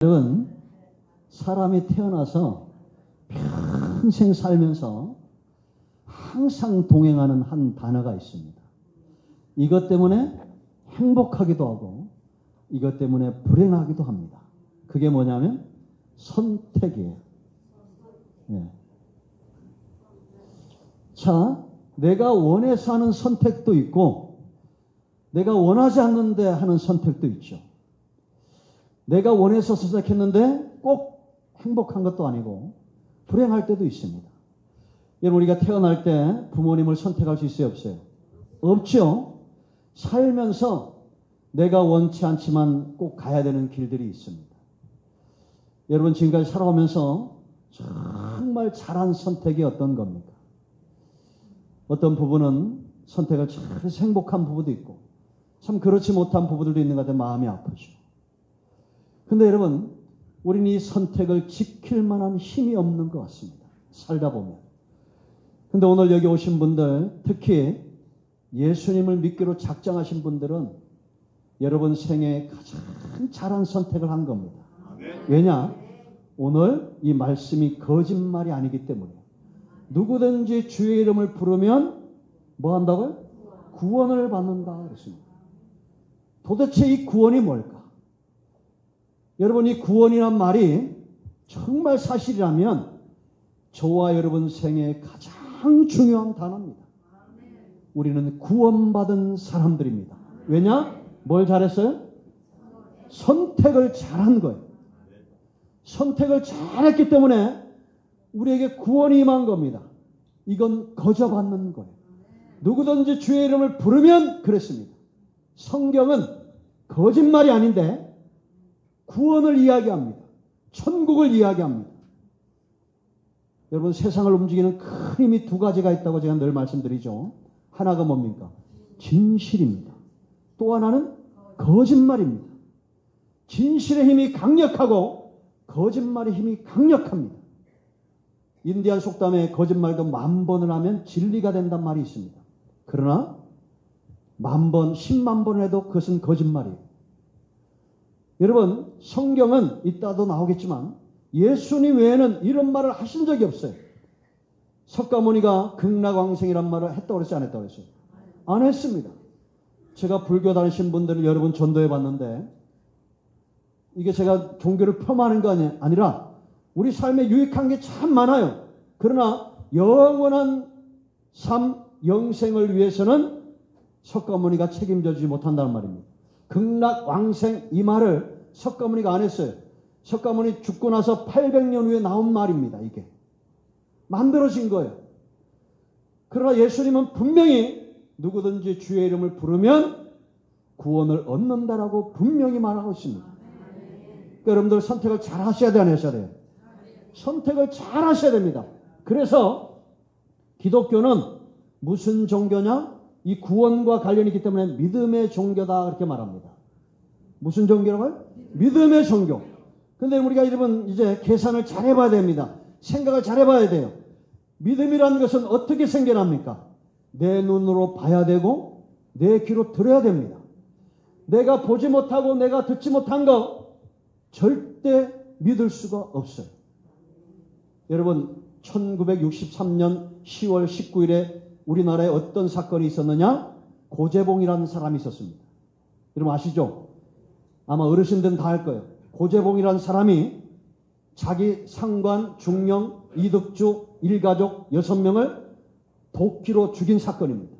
여러분, 사람이 태어나서 평생 살면서 항상 동행하는 한 단어가 있습니다. 이것 때문에 행복하기도 하고 이것 때문에 불행하기도 합니다. 그게 뭐냐면 선택이에요. 네. 자, 내가 원해서 하는 선택도 있고 내가 원하지 않는데 하는 선택도 있죠. 내가 원해서 선택했는데 꼭 행복한 것도 아니고 불행할 때도 있습니다. 여러분, 우리가 태어날 때 부모님을 선택할 수 있어요, 없어요? 없죠. 살면서 내가 원치 않지만 꼭 가야 되는 길들이 있습니다. 여러분, 지금까지 살아오면서 정말 잘한 선택이 어떤 겁니까? 어떤 부부는 선택을 잘해서 행복한 부부도 있고 참 그렇지 못한 부부들도 있는 것 같아 마음이 아프죠. 근데 여러분, 우리는 이 선택을 지킬 만한 힘이 없는 것 같습니다. 살다 보면. 근데 오늘 여기 오신 분들, 특히 예수님을 믿기로 작정하신 분들은 여러분 생애에 가장 잘한 선택을 한 겁니다. 왜냐? 오늘 이 말씀이 거짓말이 아니기 때문에. 누구든지 주의 이름을 부르면 뭐 한다고요? 구원을 받는다 그랬습니다. 도대체 이 구원이 뭘까? 여러분, 이 구원이란 말이 정말 사실이라면 저와 여러분 생애에 가장 중요한 단어입니다. 우리는 구원받은 사람들입니다. 왜냐? 뭘 잘했어요? 선택을 잘한 거예요. 선택을 잘했기 때문에 우리에게 구원이 임한 겁니다. 이건 거저 받는 거예요. 누구든지 주의 이름을 부르면 그랬습니다. 성경은 거짓말이 아닌데 구원을 이야기합니다. 천국을 이야기합니다. 여러분, 세상을 움직이는 큰 힘이 두 가지가 있다고 제가 늘 말씀드리죠. 하나가 뭡니까? 진실입니다. 또 하나는 거짓말입니다. 진실의 힘이 강력하고 거짓말의 힘이 강력합니다. 인디안 속담에 거짓말도 10,000번을 하면 진리가 된단 말이 있습니다. 그러나 10,000번, 100,000번을 해도 그것은 거짓말이에요. 여러분, 성경은 이따도 나오겠지만 예수님 외에는 이런 말을 하신 적이 없어요. 석가모니가 극락왕생이란 말을 했다고 그랬어요? 안 했다고 그랬어요? 안 했습니다. 제가 불교 다니신 분들을 여러분 전도해 봤는데 이게 제가 종교를 폄하하는 거 아니라 우리 삶에 유익한 게 참 많아요. 그러나 영원한 삶, 영생을 위해서는 석가모니가 책임져주지 못한다는 말입니다. 극락왕생 이 말을 석가모니가 안 했어요. 석가모니 죽고 나서 800년 후에 나온 말입니다. 이게 만들어진 거예요. 그러나 예수님은 분명히 누구든지 주의 이름을 부르면 구원을 얻는다라고 분명히 말하고 있습니다. 그러니까 여러분들 선택을 잘 하셔야 돼요, 안 하셔야 돼요? 선택을 잘 하셔야 됩니다. 그래서 기독교는 무슨 종교냐? 이 구원과 관련이 있기 때문에 믿음의 종교다 그렇게 말합니다. 무슨 종교라고 해요? 믿음의 종교. 근데 우리가 여러분 이제 계산을 잘 해봐야 됩니다. 생각을 잘 해봐야 돼요. 믿음이라는 것은 어떻게 생겨납니까? 내 눈으로 봐야 되고 내 귀로 들어야 됩니다. 내가 보지 못하고 내가 듣지 못한 거 절대 믿을 수가 없어요. 여러분, 1963년 10월 19일에 우리나라에 어떤 사건이 있었느냐? 고재봉이라는 사람이 있었습니다. 여러분 아시죠? 아마 어르신들은 다 알 거예요. 고재봉이라는 사람이 자기 상관, 중령, 이득주, 일가족 6명을 도끼로 죽인 사건입니다.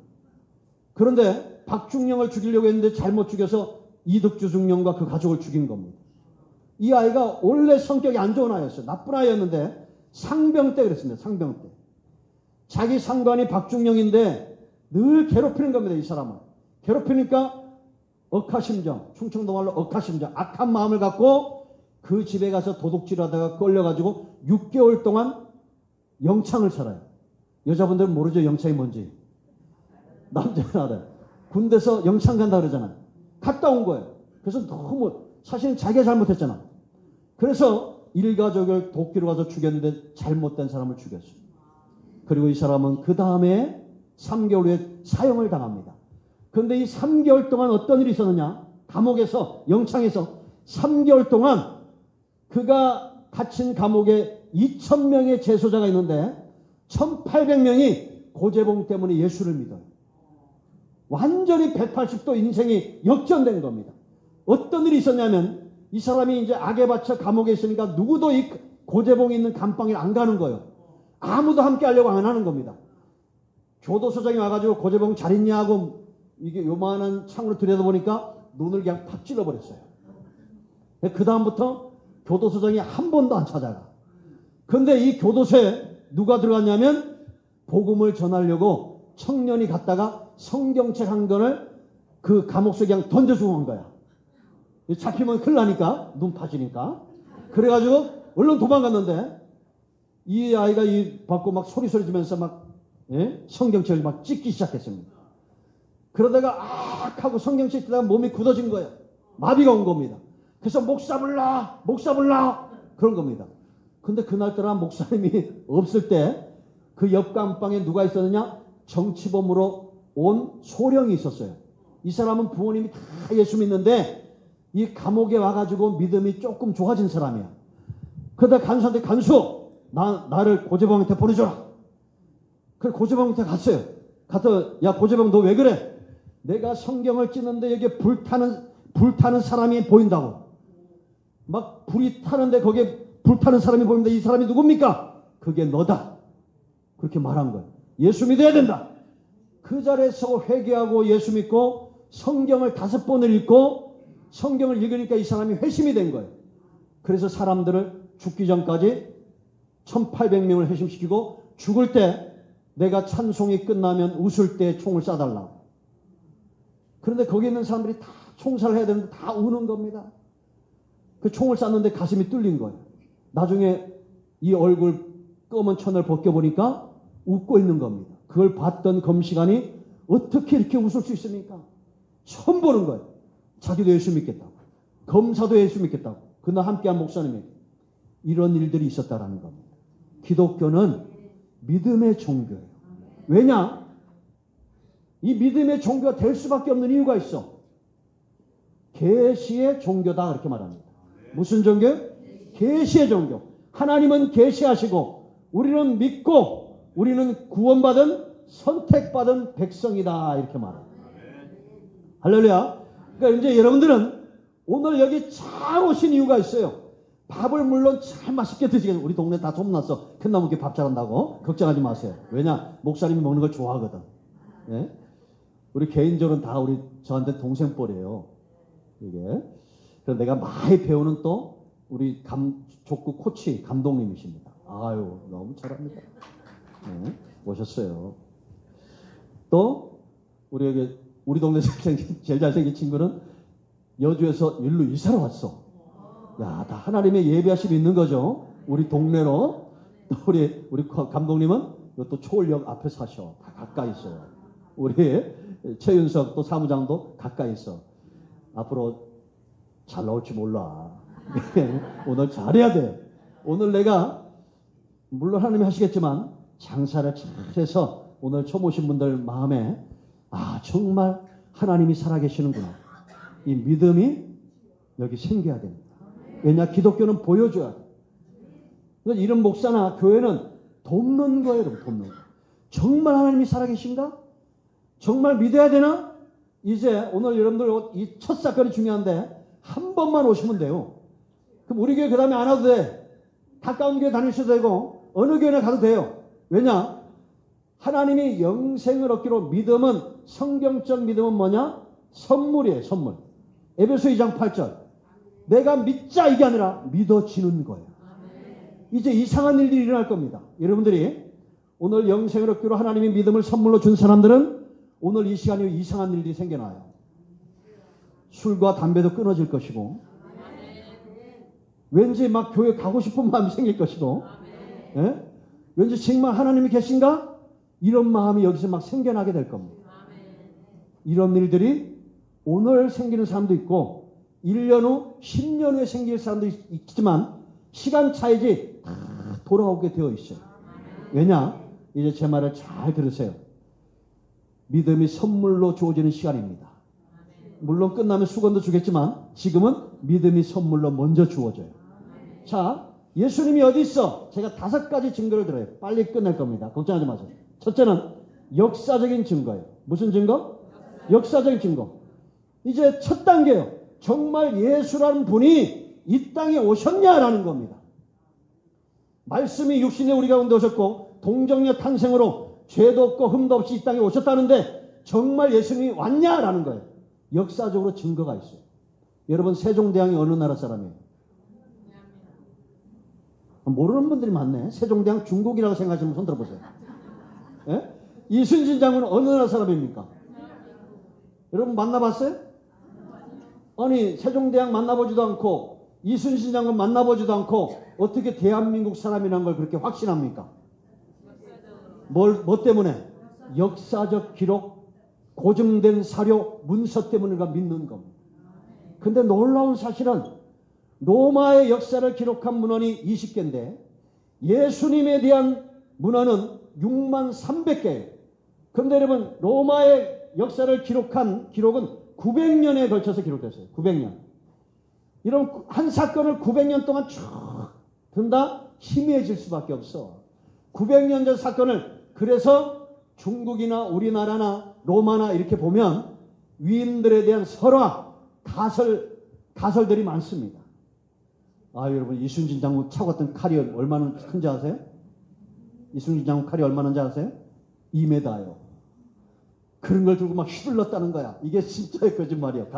그런데 박중령을 죽이려고 했는데 잘못 죽여서 이득주 중령과 그 가족을 죽인 겁니다. 이 아이가 원래 성격이 안 좋은 아이였어요. 나쁜 아이였는데 상병 때 그랬습니다. 상병 때. 자기 상관이 박중령인데 늘 괴롭히는 겁니다. 이 사람은. 괴롭히니까 억하심정, 충청도 말로 억하심정, 악한 마음을 갖고 그 집에 가서 도둑질하다가 끌려가지고 6개월 동안 영창을 살아요. 여자분들은 모르죠, 영창이 뭔지. 남자는 알아요. 군대에서 영창 간다 그러잖아요. 갔다 온 거예요. 그래서 너무 사실은 자기가 잘못했잖아. 그래서 일가족을 도끼로 가서 죽였는데 잘못된 사람을 죽였어요. 그리고 이 사람은 그 다음에 3개월 후에 사형을 당합니다. 그런데 이 3개월 동안 어떤 일이 있었느냐? 감옥에서, 영창에서 3개월 동안 그가 갇힌 감옥에 2,000명의 재소자가 있는데 1,800명이 고재봉 때문에 예수를 믿어요. 완전히 180도 인생이 역전된 겁니다. 어떤 일이 있었냐면 이 사람이 이제 악에 받쳐 감옥에 있으니까 누구도 이 고재봉이 있는 감방에 안 가는 거예요. 아무도 함께 하려고 안 하는 겁니다. 교도소장이 와가지고 고재봉 잘 있냐 하고 이게 요만한 창으로 들여다보니까 눈을 그냥 팍 찔러버렸어요. 그 다음부터 교도소장이 한 번도 안 찾아가. 그런데 이 교도소에 누가 들어갔냐면 복음을 전하려고 청년이 갔다가 성경책 한 권을 그 감옥 속에 그냥 던져주고 온 거야. 잡히면 큰일 나니까, 눈 파지니까. 그래가지고 얼른 도망갔는데 이 아이가 이 받고 막 소리 지면서 막 성경책을 막 찍기 시작했습니다. 그러다가 악 하고 성경책 찍다가 몸이 굳어진 거예요. 마비가 온 겁니다. 그래서 목사 불러 그런 겁니다. 근데 그날따라 목사님이 없을 때 그 옆 감방에 누가 있었느냐? 정치범으로 온 소령이 있었어요. 이 사람은 부모님이 다 예수 믿는데 이 감옥에 와가지고 믿음이 조금 좋아진 사람이야. 그러다 간수한테 간수 나를 고재봉한테 보내줘라. 그래 고재봉한테 갔어요. 가서 야 고재봉 너 왜 그래? 내가 성경을 찌는데 여기에 불타는 사람이 보인다고. 막 불이 타는데 거기에 불타는 사람이 보인다. 이 사람이 누굽니까? 그게 너다. 그렇게 말한 거예요. 예수 믿어야 된다. 그 자리에서 회개하고 예수 믿고 성경을 5번을 읽고 성경을 읽으니까 이 사람이 회심이 된 거예요. 그래서 사람들을 죽기 전까지 1,800명을 회심시키고 죽을 때 내가 찬송이 끝나면 웃을 때 총을 쏴달라고. 그런데 거기 있는 사람들이 다 총살을 해야 되는데 다 우는 겁니다. 그 총을 쐈는데 가슴이 뚫린 거예요. 나중에 이 얼굴 검은 천을 벗겨보니까 웃고 있는 겁니다. 그걸 봤던 검시관이 어떻게 이렇게 웃을 수 있습니까? 처음 보는 거예요. 자기도 예수 믿겠다고. 검사도 예수 믿겠다고. 그날 함께한 목사님이 이런 일들이 있었다라는 겁니다. 기독교는 믿음의 종교예요. 왜냐? 이 믿음의 종교가 될 수밖에 없는 이유가 있어. 계시의 종교다 그렇게 말합니다. 무슨 종교? 계시의 종교. 하나님은 계시하시고 우리는 믿고 우리는 구원받은 선택받은 백성이다 이렇게 말합니다. 할렐루야. 그러니까 이제 여러분들은 오늘 여기 잘 오신 이유가 있어요. 밥을 물론 잘 맛있게 드시겠어요. 우리 동네 다 소문났어. 큰 나무께 밥 잘한다고. 걱정하지 마세요. 왜냐? 목사님이 먹는 걸 좋아하거든. 예? 우리 개인적으로는 다 우리 저한테 동생뻘이에요. 이게. 그래서 내가 많이 배우는 또 우리 족구 코치 감독님이십니다. 아유 너무 잘합니다. 네, 오셨어요. 또 우리 동네 제일 잘생긴 친구는 여주에서 일로 이사를 왔어. 야, 다 하나님의 예배하심이 있는 거죠. 우리 동네로. 또 우리 감독님은 또 초월역 앞에 사셔. 다 가까이 있어요. 우리 최윤석 또 사무장도 가까이 있어. 앞으로 잘 나올지 몰라. 오늘 잘해야 돼. 오늘 내가 물론 하나님이 하시겠지만 장사를 잘해서 오늘 처음 오신 분들 마음에 정말 하나님이 살아계시는구나. 이 믿음이 여기 생겨야 됩니다. 왜냐? 기독교는 보여줘야 돼. 그래서 이런 목사나 교회는 돕는 거예요. 돕는 거. 정말 하나님이 살아계신가? 정말 믿어야 되나? 이제 오늘 여러분들 이 첫 사건이 중요한데 한 번만 오시면 돼요. 그럼 우리 교회 그 다음에 안 와도 돼. 가까운 교회 다니셔도 되고 어느 교회나 가도 돼요. 왜냐? 하나님이 영생을 얻기로 믿음은 성경적 믿음은 뭐냐? 선물이에요. 선물. 에베소 2장 8절. 내가 믿자 이게 아니라 믿어지는 거예요. 이제 이상한 일들이 일어날 겁니다. 여러분들이 오늘 영생을 얻기로 하나님이 믿음을 선물로 준 사람들은 오늘 이 시간 이후 이상한 일들이 생겨나요. 술과 담배도 끊어질 것이고 왠지 막 교회 가고 싶은 마음이 생길 것이고 예? 왠지 정말 하나님이 계신가? 이런 마음이 여기서 막 생겨나게 될 겁니다. 이런 일들이 오늘 생기는 사람도 있고 1년 후, 10년 후에 생길 사람도 있지만 시간 차이지 다 돌아오게 되어 있어요. 왜냐? 이제 제 말을 잘 들으세요. 믿음이 선물로 주어지는 시간입니다. 물론 끝나면 수건도 주겠지만 지금은 믿음이 선물로 먼저 주어져요. 자, 예수님이 어디 있어? 제가 5가지 증거를 들어요. 빨리 끝낼 겁니다. 걱정하지 마세요. 첫째는 역사적인 증거예요. 무슨 증거? 역사적인 증거. 이제 첫 단계예요. 정말 예수라는 분이 이 땅에 오셨냐라는 겁니다. 말씀이 육신에 우리 가운데 오셨고 동정녀 탄생으로 죄도 없고 흠도 없이 이 땅에 오셨다는데 정말 예수님이 왔냐라는 거예요. 역사적으로 증거가 있어요. 여러분 세종대왕이 어느 나라 사람이에요? 모르는 분들이 많네. 세종대왕 중국이라고 생각하시면 손 들어보세요. 예? 이순신 장군은 어느 나라 사람입니까? 여러분 만나봤어요? 아니 세종대왕 만나보지도 않고 이순신 장군 만나보지도 않고 어떻게 대한민국 사람이라는 걸 그렇게 확신합니까? 뭐 때문에? 역사적 기록, 고증된 사료, 문서 때문인가 믿는 겁니다. 근데 놀라운 사실은 로마의 역사를 기록한 문헌이 20개인데 예수님에 대한 문헌은 6만 300개예요. 그런데 여러분 로마의 역사를 기록한 기록은 900년에 걸쳐서 기록됐어요. 900년. 이런 한 사건을 900년 동안 쭉 든다 희미해질 수밖에 없어. 900년 전 사건을 그래서 중국이나 우리나라나 로마나 이렇게 보면 위인들에 대한 설화, 가설들이 많습니다. 아 여러분 이순신 장군 차고 갔던 칼이 얼마나 큰지 아세요? 이순신 장군 칼이 얼마나 큰지 아세요? 2m요. 그런 걸 들고 막 휘둘렀다는 거야. 이게 진짜의 거짓말이에요.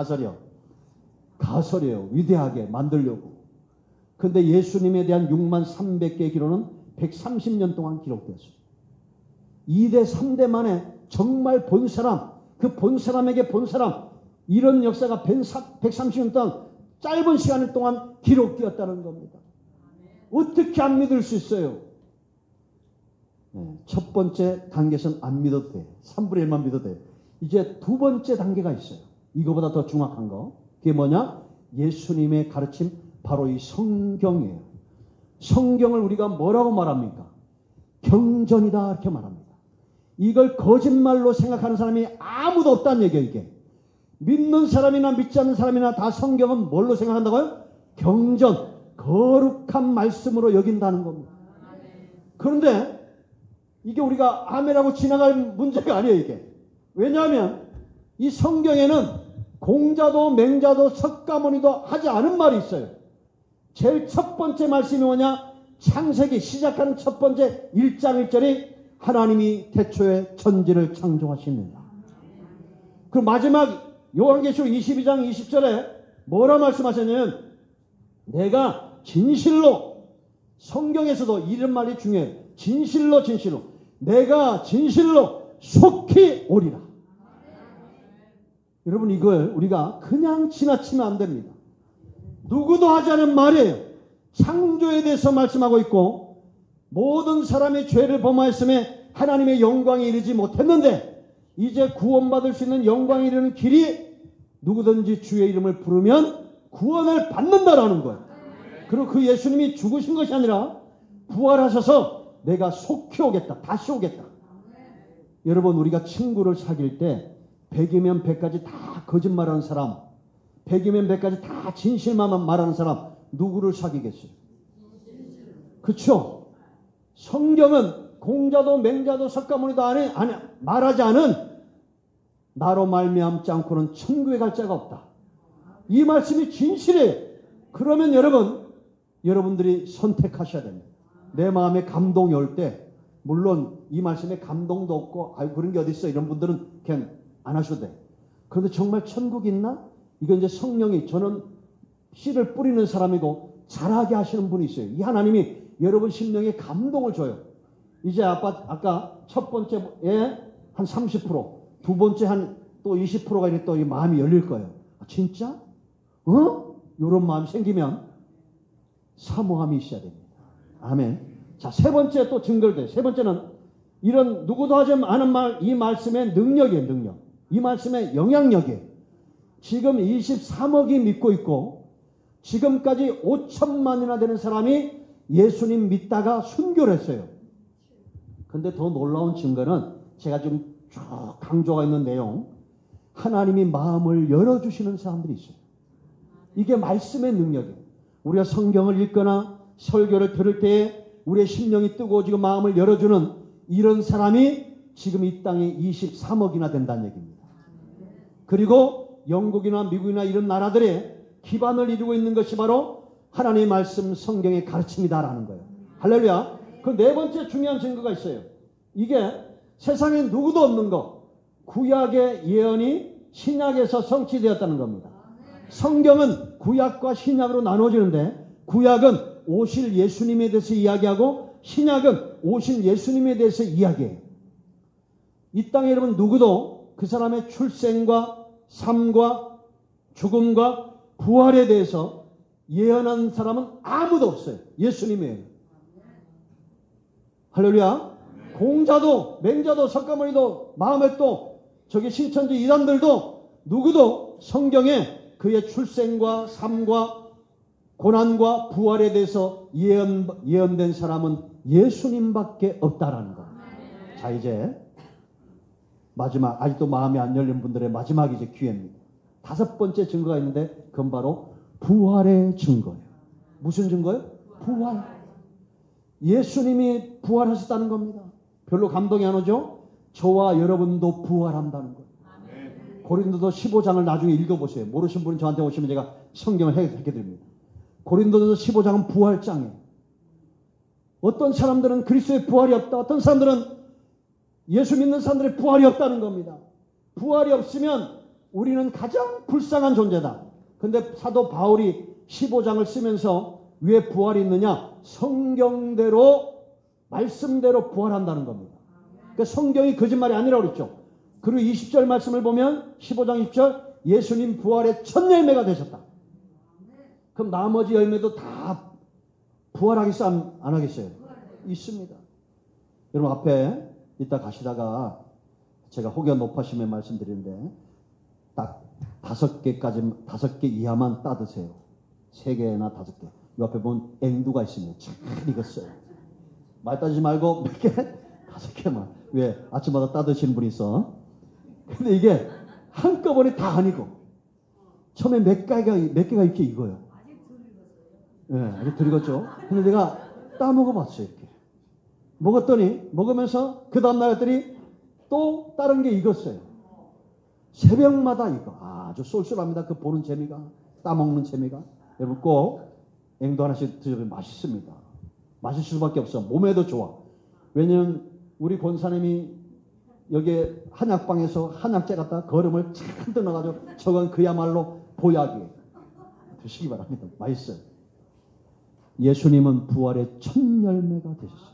가설이에요. 위대하게 만들려고. 근데 예수님에 대한 6만 300개의 기록은 130년 동안 기록되었어요. 2대 3대 만에 정말 본 사람, 그 본 사람에게 본 사람, 이런 역사가 130년 동안 짧은 시간 동안 기록되었다는 겁니다. 어떻게 안 믿을 수 있어요? 첫 번째 단계에서는 안 믿어도 돼. 3분의 1만 믿어도 돼. 이제 두 번째 단계가 있어요. 이거보다 더 중요한 거. 그게 뭐냐? 예수님의 가르침, 바로 이 성경이에요. 성경을 우리가 뭐라고 말합니까? 경전이다 이렇게 말합니다. 이걸 거짓말로 생각하는 사람이 아무도 없다는 얘기예요. 이게. 믿는 사람이나 믿지 않는 사람이나 다 성경은 뭘로 생각한다고요? 경전, 거룩한 말씀으로 여긴다는 겁니다. 그런데 이게 우리가 아멘하고 지나갈 문제가 아니에요. 이게. 왜냐하면 이 성경에는 공자도 맹자도 석가모니도 하지 않은 말이 있어요. 제일 첫 번째 말씀이 뭐냐? 창세기 시작하는 첫 번째 1장 1절이 하나님이 태초에 천지를 창조하십니다. 그 마지막 요한계시록 22장 20절에 뭐라 말씀하셨냐면 내가 진실로, 성경에서도 이런 말이 중요해요. 진실로 내가 진실로 속히 오리라. 여러분 이걸 우리가 그냥 지나치면 안 됩니다. 누구도 하지 않은 말이에요. 창조에 대해서 말씀하고 있고 모든 사람의 죄를 범하였음에 하나님의 영광에 이르지 못했는데 이제 구원받을 수 있는 영광에 이르는 길이 누구든지 주의 이름을 부르면 구원을 받는다라는 거예요. 그리고 그 예수님이 죽으신 것이 아니라 부활하셔서 내가 속히 오겠다. 다시 오겠다. 여러분 우리가 친구를 사귈 때 100이면 100까지 다 거짓말하는 사람, 100이면 100까지 다 진실만 말하는 사람 누구를 사귀겠어요? 그렇죠? 성경은 공자도 맹자도 석가모니도 말하지 않은 나로 말미암지 않고는 천국에 갈 자가 없다. 이 말씀이 진실이에요. 그러면 여러분들이 선택하셔야 됩니다. 내 마음에 감동이 올 때 물론 이 말씀에 감동도 없고 그런 게 어디 있어 이런 분들은 그냥 안 하셔도 돼. 그런데 정말 천국이 있나? 이건 이제 성령이 저는 씨를 뿌리는 사람이고 잘하게 하시는 분이 있어요. 이 하나님이 여러분 심령에 감동을 줘요. 이제 아까 첫 번째에 한 30%, 두 번째 한 또 20%가 이렇게 또 이 마음이 열릴 거예요. 아, 진짜? 이런 마음이 생기면 사모함이 있어야 됩니다. 아멘. 자, 세 번째 또 증거를 돼요. 세 번째는 이런 누구도 하지 않은 말, 이 말씀의 능력이에요. 능력. 이 말씀의 영향력이에요. 지금 23억이 믿고 있고 지금까지 5천만이나 되는 사람이 예수님 믿다가 순교를 했어요. 근데 더 놀라운 증거는 제가 좀 쭉 강조가 있는 내용, 하나님이 마음을 열어주시는 사람들이 있어요. 이게 말씀의 능력이에요. 우리가 성경을 읽거나 설교를 들을 때에 우리의 심령이 뜨거워지고 마음을 열어주는 이런 사람이 지금 이 땅에 23억이나 된다는 얘기입니다. 그리고 영국이나 미국이나 이런 나라들의 기반을 이루고 있는 것이 바로 하나님의 말씀 성경의 가르침이다라는 거예요. 할렐루야. 그 네 번째 중요한 증거가 있어요. 이게 세상에 누구도 없는 것. 구약의 예언이 신약에서 성취되었다는 겁니다. 성경은 구약과 신약으로 나눠지는데 구약은 오실 예수님에 대해서 이야기하고 신약은 오실 예수님에 대해서 이야기해요. 이 땅에 여러분 누구도 그 사람의 출생과 삶과 죽음과 부활에 대해서 예언한 사람은 아무도 없어요. 예수님이에요. 할렐루야. 공자도 맹자도 석가모니도 마음에도 저기 신천지 이단들도 누구도 성경에 그의 출생과 삶과 고난과 부활에 대해서 예언된 사람은 예수님밖에 없다라는 것. 자, 이제 마지막, 아직도 마음이 안 열린 분들의 마지막 이제 기회입니다. 다섯 번째 증거가 있는데 그건 바로 부활의 증거예요. 무슨 증거예요? 부활. 예수님이 부활하셨다는 겁니다. 별로 감동이 안 오죠? 저와 여러분도 부활한다는 거예요. 고린도서 15장을 나중에 읽어보세요. 모르신 분은 저한테 오시면 제가 성경을 해드립니다. 고린도서 15장은 부활장이에요. 어떤 사람들은 그리스도의 부활이 없다. 어떤 사람들은 예수 믿는 사람들의 부활이 없다는 겁니다. 부활이 없으면 우리는 가장 불쌍한 존재다. 근데 사도 바울이 15장을 쓰면서 왜 부활이 있느냐? 성경대로 말씀대로 부활한다는 겁니다. 그러니까 성경이 거짓말이 아니라고 그랬죠. 그리고 20절 말씀을 보면 15장 20절 예수님 부활의 첫 열매가 되셨다. 그럼 나머지 열매도 다 부활하겠어 안 하겠어요? 있습니다. 여러분 앞에 이따 가시다가 제가 혹여 높아심에 말씀드리는데 딱 5개까지 5개 이하만 따드세요. 3개나 5개. 이 앞에 보면 앵두가 있습니다. 잘 익었어요. 말 따지지 말고 몇 개? 5개만. 왜? 아침마다 따드시는 분이 있어. 근데 이게 한꺼번에 다 안 익어. 처음에 몇 개가 이렇게 익어요. 예, 네, 아직 덜 익었죠. 근데 내가 따먹어봤어요. 이렇게. 먹었더니, 먹으면서 그 다음날 했더니 또 다른 게 익었어요. 새벽마다 익어. 아주 쏠쏠합니다. 그 보는 재미가, 따먹는 재미가. 여러분 꼭 앵두 하나씩 드셔보면 맛있습니다. 맛있을 수밖에 없어. 몸에도 좋아. 왜냐면 우리 권사님이 여기에 한약방에서 한약재 갖다 거름을 잔뜩 넣어가지고 저건 그야말로 보약이에요. 드시기 바랍니다. 맛있어요. 예수님은 부활의 첫 열매가 되셨어요.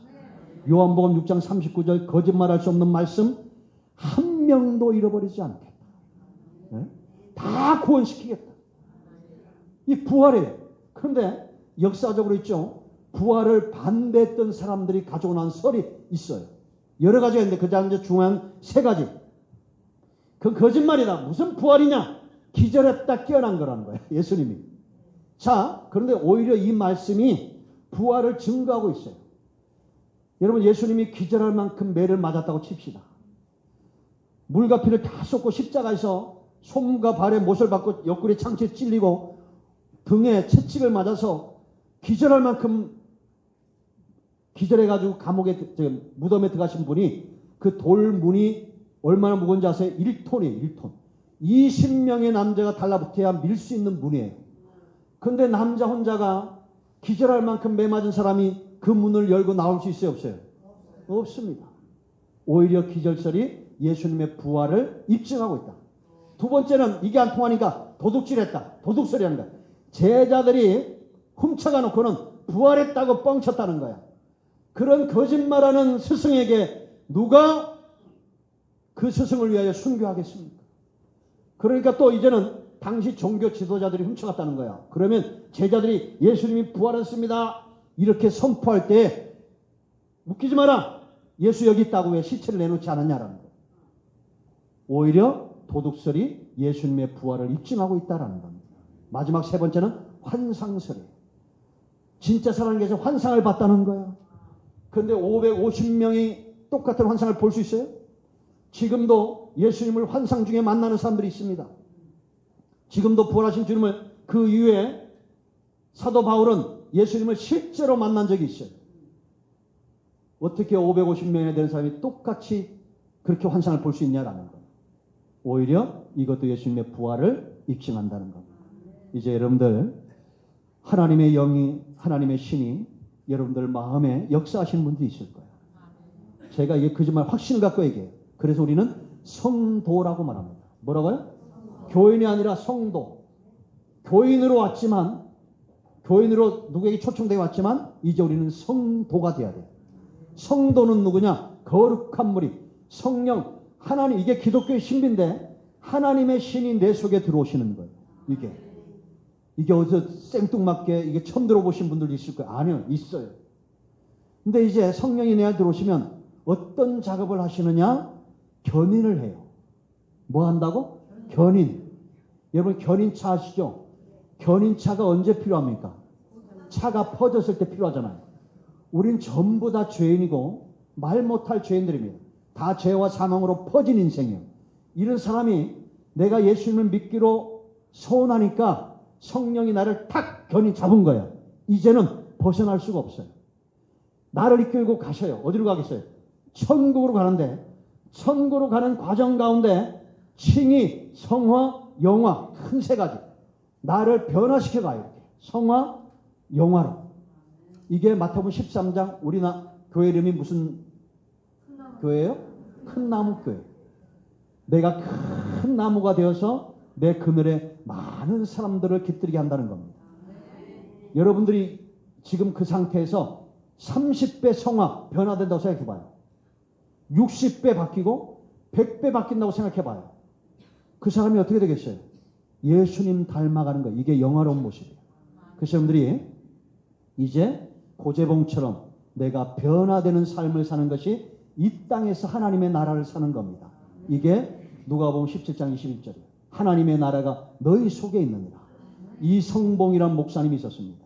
요한복음 6장 39절 거짓말할 수 없는 말씀 한 명도 잃어버리지 않겠다. 네? 다 구원시키겠다. 이 부활이에요. 그런데 역사적으로 있죠. 부활을 반대했던 사람들이 가지고 난 설이 있어요. 여러 가지가 있는데 그 중에 중요한 3가지. 그 거짓말이다. 무슨 부활이냐? 기절했다 깨어난 거라는 거예요. 예수님이. 자, 그런데 오히려 이 말씀이 부활을 증거하고 있어요. 여러분 예수님이 기절할 만큼 매를 맞았다고 칩시다. 물과 피를 다 쏟고 십자가에서 손과 발에 못을 받고 옆구리 창치에 찔리고 등에 채찍을 맞아서 기절할 만큼 기절해가지고 감옥에 무덤에 들어가신 분이 그 돌문이 얼마나 무거운지 아세요? 1톤이에요. 1톤. 20명의 남자가 달라붙어야 밀 수 있는 문이에요. 근데 남자 혼자가 기절할 만큼 매 맞은 사람이 그 문을 열고 나올 수 있어요? 없어요? 없습니다. 오히려 기절설이 예수님의 부활을 입증하고 있다. 두 번째는 이게 안 통하니까 도둑질했다. 도둑소리하는 거야. 제자들이 훔쳐가 놓고는 부활했다고 뻥쳤다는 거야. 그런 거짓말하는 스승에게 누가 그 스승을 위하여 순교하겠습니까? 그러니까 또 이제는 당시 종교 지도자들이 훔쳐갔다는 거야. 그러면 제자들이 예수님이 부활했습니다. 이렇게 선포할 때 웃기지 마라. 예수 여기 있다고 왜 시체를 내놓지 않았냐라는 거야. 오히려 도둑설이 예수님의 부활을 입증하고 있다는 겁니다. 마지막 3번째는 환상설이에요. 진짜 살아계셔 환상을 봤다는 거야. 그런데 550명이 똑같은 환상을 볼 수 있어요? 지금도 예수님을 환상 중에 만나는 사람들이 있습니다. 지금도 부활하신 주님을 그 이후에 사도 바울은 예수님을 실제로 만난 적이 있어요. 어떻게 550명이나 되는 사람이 똑같이 그렇게 환상을 볼 수 있냐라는 거예요. 오히려 이것도 예수님의 부활을 입증한다는 겁니다. 이제 여러분들 하나님의 영이, 하나님의 신이 여러분들 마음에 역사하시는 분들이 있을 거예요. 제가 이게 거짓말 확신을 갖고 얘기해요. 그래서 우리는 성도라고 말합니다. 뭐라고요? 교인이 아니라 성도. 교인으로 왔지만, 교인으로 누구에게 초청되어 왔지만 이제 우리는 성도가 돼야 돼요. 성도는 누구냐? 거룩한 무리, 성령, 하나님. 이게 기독교의 신비인데 하나님의 신이 내 속에 들어오시는 거예요. 이게 어디서 생뚱맞게 이게 처음 들어보신 분들도 있을 거예요. 아니요, 있어요. 근데 이제 성령이 내 안에 들어오시면 어떤 작업을 하시느냐? 견인을 해요. 뭐 한다고? 견인. 여러분 견인차 아시죠? 견인차가 언제 필요합니까? 차가 퍼졌을 때 필요하잖아요. 우린 전부 다 죄인이고 말 못할 죄인들입니다. 다 죄와 사망으로 퍼진 인생이에요. 이런 사람이 내가 예수님을 믿기로 소원하니까 성령이 나를 탁 견인 잡은 거예요. 이제는 벗어날 수가 없어요. 나를 이끌고 가셔요. 어디로 가겠어요? 천국으로 가는데, 천국으로 가는 과정 가운데 칭의, 성화, 영화, 큰 세 가지. 나를 변화시켜 가요. 이렇게. 성화, 영화로. 이게 마태복음 13장 우리 교회 이름이 무슨 교회예요? 큰 나무 교회. 내가 큰 나무가 되어서 내 그늘에 많은 사람들을 깃들이게 한다는 겁니다. 여러분들이 지금 그 상태에서 30배 성화 변화된다고 생각해봐요. 60배 바뀌고 100배 바뀐다고 생각해봐요. 그 사람이 어떻게 되겠어요? 예수님 닮아가는 거예요. 이게 영화로운 모습이에요. 그래서 여러분들이 이제 고재봉처럼 내가 변화되는 삶을 사는 것이 이 땅에서 하나님의 나라를 사는 겁니다. 이게 누가복음 17장 21절이에요. 하나님의 나라가 너희 속에 있느니라. 이성봉이란 목사님이 있었습니다.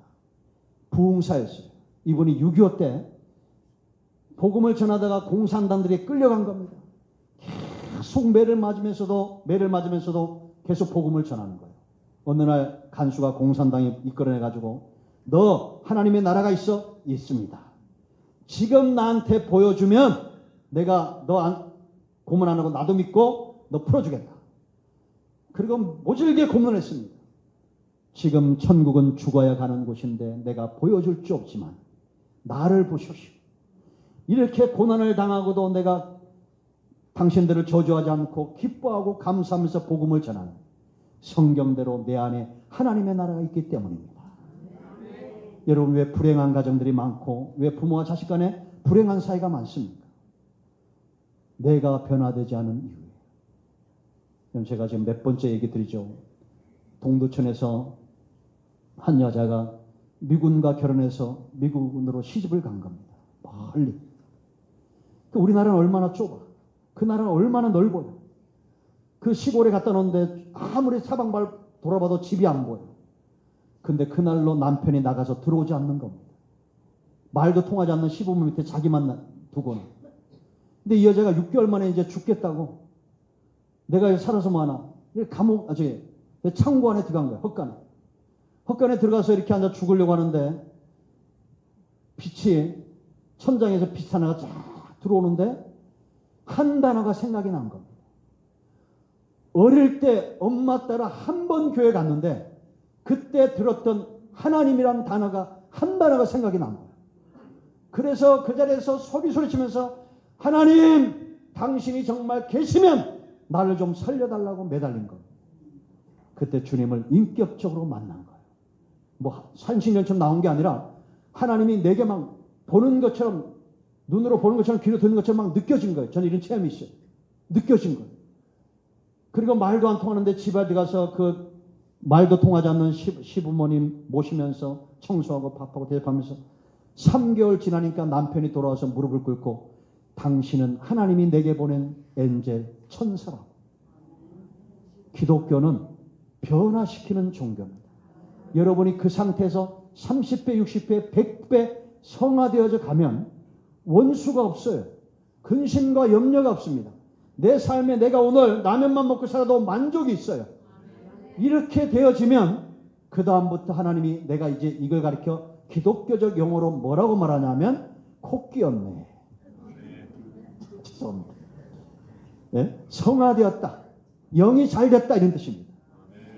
부흥사였어요. 이분이 6.25 때 복음을 전하다가 공산당들이 끌려간 겁니다. 계속 매를 맞으면서도 계속 복음을 전하는 거예요. 어느 날 간수가 공산당이 이끌어내가지고 너 하나님의 나라가 있어? 있습니다. 지금 나한테 보여주면 내가 너 고문 안 하고 나도 믿고 너 풀어주겠다. 그리고 모질게 고문했습니다. 지금 천국은 죽어야 가는 곳인데 내가 보여줄 수 없지만 나를 보십시오. 이렇게 고난을 당하고도 내가 당신들을 저주하지 않고 기뻐하고 감사하면서 복음을 전하는 성경대로 내 안에 하나님의 나라가 있기 때문입니다. 여러분 왜 불행한 가정들이 많고 왜 부모와 자식 간에 불행한 사이가 많습니까? 내가 변화되지 않은 이유예요. 제가 지금 몇 번째 얘기 드리죠. 동두천에서 한 여자가 미군과 결혼해서 미군으로 시집을 간 겁니다. 멀리. 우리나라는 얼마나 좁아. 그 나라는 얼마나 넓어요. 그 시골에 갖다 놓는데 아무리 사방발 돌아봐도 집이 안 보여요. 근데 그날로 남편이 나가서 들어오지 않는 겁니다. 말도 통하지 않는 시부모 밑에 자기만 두고는. 근데 이 여자가 6개월 만에 이제 죽겠다고. 내가 살아서 뭐하나. 창고 안에 들어간 거야. 헛간에. 헛간에 들어가서 이렇게 앉아 죽으려고 하는데 빛이 천장에서 빛 하나가 쫙 들어오는데 한 단어가 생각이 난 겁니다. 어릴 때 엄마 따라 한 번 교회 갔는데 그때 들었던 하나님이란 단어가 한 단어가 생각이 난 거예요. 그래서 그 자리에서 소리치면서 하나님 당신이 정말 계시면 나를 좀 살려달라고 매달린 거예요. 그때 주님을 인격적으로 만난 거예요. 뭐 산신령처럼 나온 게 아니라 하나님이 내게 막 보는 것처럼 눈으로 보는 것처럼 귀로 듣는 것처럼 막 느껴진 거예요. 저는 이런 체험이 있어요. 느껴진 거예요. 그리고 말도 안 통하는데 집에 들어가서 그 말도 통하지 않는 시부모님 모시면서 청소하고 밥하고 대접하면서 3개월 지나니까 남편이 돌아와서 무릎을 꿇고 당신은 하나님이 내게 보낸 엔젤 천사라고. 기독교는 변화시키는 종교입니다. 여러분이 그 상태에서 30배, 60배, 100배 성화되어져 가면 원수가 없어요. 근심과 염려가 없습니다. 내 삶에 내가 오늘 라면만 먹고 살아도 만족이 있어요. 이렇게 되어지면 그 다음부터 하나님이 내가 이제 이걸 가르쳐 기독교적 용어로 뭐라고 말하냐면 코끼였네. 죄송합니다. 예? 성화되었다. 영이 잘 됐다 이런 뜻입니다.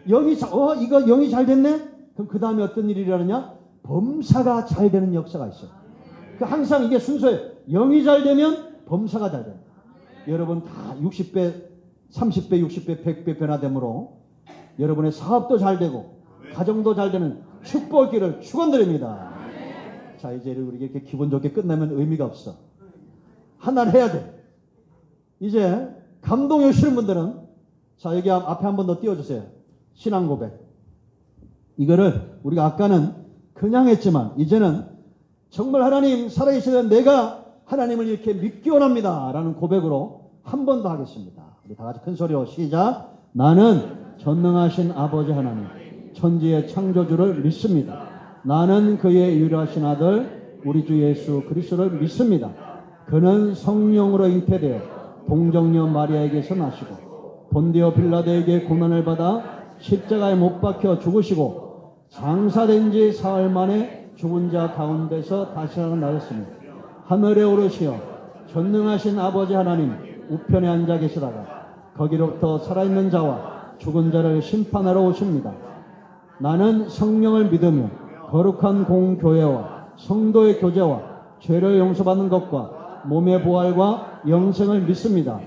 이거 영이 잘 됐네? 그럼 그 다음에 어떤 일이 일어나냐? 범사가 잘 되는 역사가 있어요. 항상 이게 순서예요. 영이 잘 되면 범사가 잘 됩니다. 여러분 다 60배, 30배, 60배, 100배 변화됨으로 여러분의 사업도 잘 되고 가정도 잘 되는 축복기를 축원드립니다. 자, 이제 우리 이렇게 기분 좋게 끝나면 의미가 없어. 하나는 해야 돼. 이제 감동이 오시는 분들은 자, 여기 앞에 한 번 더 띄워주세요. 신앙 고백. 이거를 우리가 아까는 그냥 했지만 이제는 정말 하나님 살아계시는 내가 하나님을 이렇게 믿기 원합니다 라는 고백으로 한 번 더 하겠습니다. 우리 다 같이 큰 소리로 시작. 나는 전능하신 아버지 하나님 천지의 창조주를 믿습니다. 나는 그의 유일하신 아들 우리 주 예수 그리스도를 믿습니다. 그는 성령으로 잉태되어 동정녀 마리아에게서 나시고 본디오 빌라도에게 고난을 받아 십자가에 못 박혀 죽으시고 장사된 지 사흘 만에 죽은 자 가운데서 다시 살아나셨습니다. 하늘에 오르시어 전능하신 아버지 하나님 우편에 앉아 계시다가 거기로부터 살아있는 자와 죽은 자를 심판하러 오십니다. 나는 성령을 믿으며 거룩한 공교회와 성도의 교제와 죄를 용서받는 것과 몸의 부활과 영생을 믿습니다.